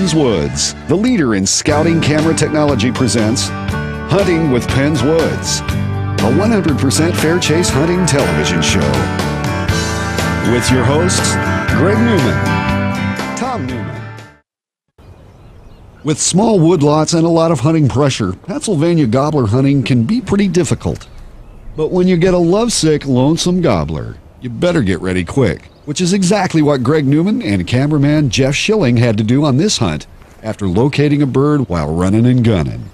Penn's Woods, the leader in scouting camera technology, presents Hunting with Penn's Woods, a 100% fair chase hunting television show. With your hosts, Greg Newman, Tom Newman. With small woodlots and a lot of hunting pressure, Pennsylvania gobbler hunting can be pretty difficult. But when you get a lovesick, lonesome gobbler, you better get ready quick, which is exactly what Greg Newman and cameraman Jeff Schilling had to do on this hunt after locating a bird while running and gunning.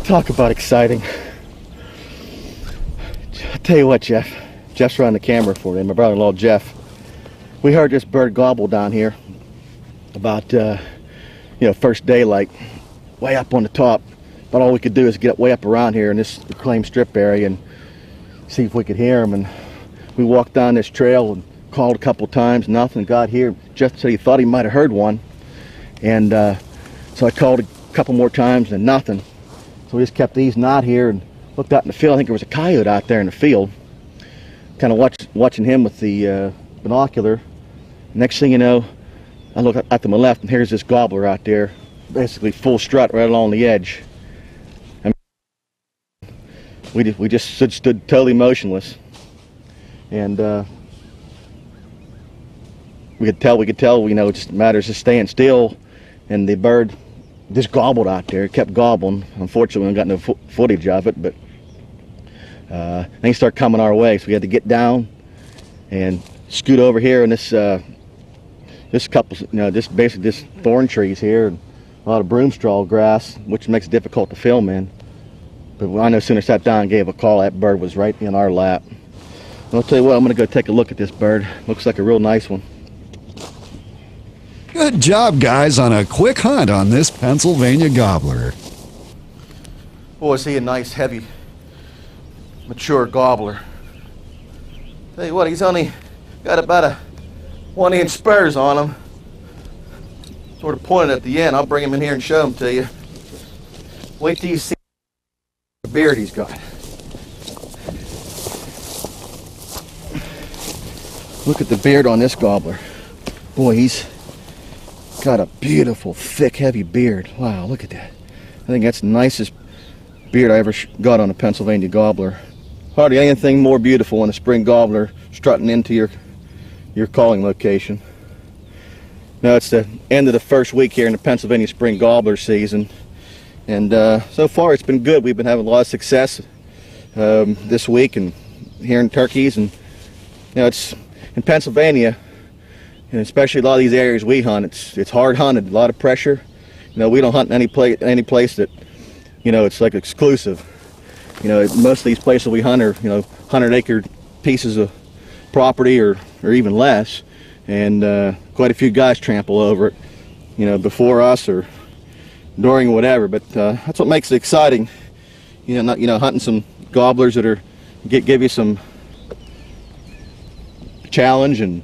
Talk about exciting. I'll tell you what, Jeff's running the camera for me, my brother-in-law Jeff. We heard this bird gobble down here about first daylight, way up on the top. But all we could do is get way up around here in this reclaimed strip area and see if we could hear him. And we walked down this trail and called a couple times, nothing. Got here, Jeff said he thought he might have heard one, and so I called a couple more times and nothing. So we just kept easing out here and looked out in the field. I think there was a coyote out there in the field. Kind of watching him with the binocular. Next thing you know, I look out to my left and here's this gobbler out there, basically full strut right along the edge. I mean, we just stood totally motionless, and we could tell. It just matters just staying still, and the bird just gobbled out there. It kept gobbling. Unfortunately, we got no footage of it, but then he started coming our way, so we had to get down and scoot over here. And this couple, basically this thorn trees here, and a lot of broomstraw grass, which makes it difficult to film in. But I no sooner sat down and gave a call, that bird was right in our lap. And I'll tell you what, I'm going to go take a look at this bird. Looks like a real nice one. Good job, guys, on a quick hunt on this Pennsylvania gobbler. Boy, is he a nice, heavy, mature gobbler. Tell you what, he's only Got about a 1-inch spurs on them. Sort of pointed at the end. I'll bring him in here and show them to you. Wait till you see the beard he's got. Look at the beard on this gobbler. Boy, he's got a beautiful, thick, heavy beard. Wow, look at that. I think that's the nicest beard I ever got on a Pennsylvania gobbler. Hardly anything more beautiful than a spring gobbler strutting into your calling location. Now it's the end of the first week here in the Pennsylvania Spring Gobbler season, and so far it's been good. We've been having a lot of success this week and here in turkeys, and you know, it's in Pennsylvania, and especially a lot of these areas we hunt. It's hard hunted, a lot of pressure. You know, we don't hunt in any place that, you know, it's like exclusive. You know, most of these places we hunt are, you know, 100-acre pieces of property or even less, and quite a few guys trample over it, you know, before us or during whatever. But that's what makes it exciting. You know, hunting some gobblers that are give you some challenge, and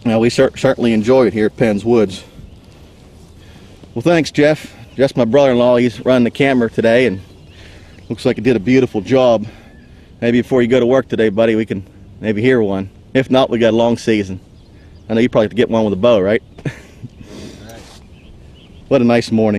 you know, we certainly enjoy it here at Penn's Woods. Well, thanks, Jeff. Jeff's my brother-in-law. He's running the camera today, and looks like he did a beautiful job. Maybe before you go to work today, buddy, we can maybe hear one. If not, we got a long season. I know you probably have to get one with a bow, right? What a nice morning.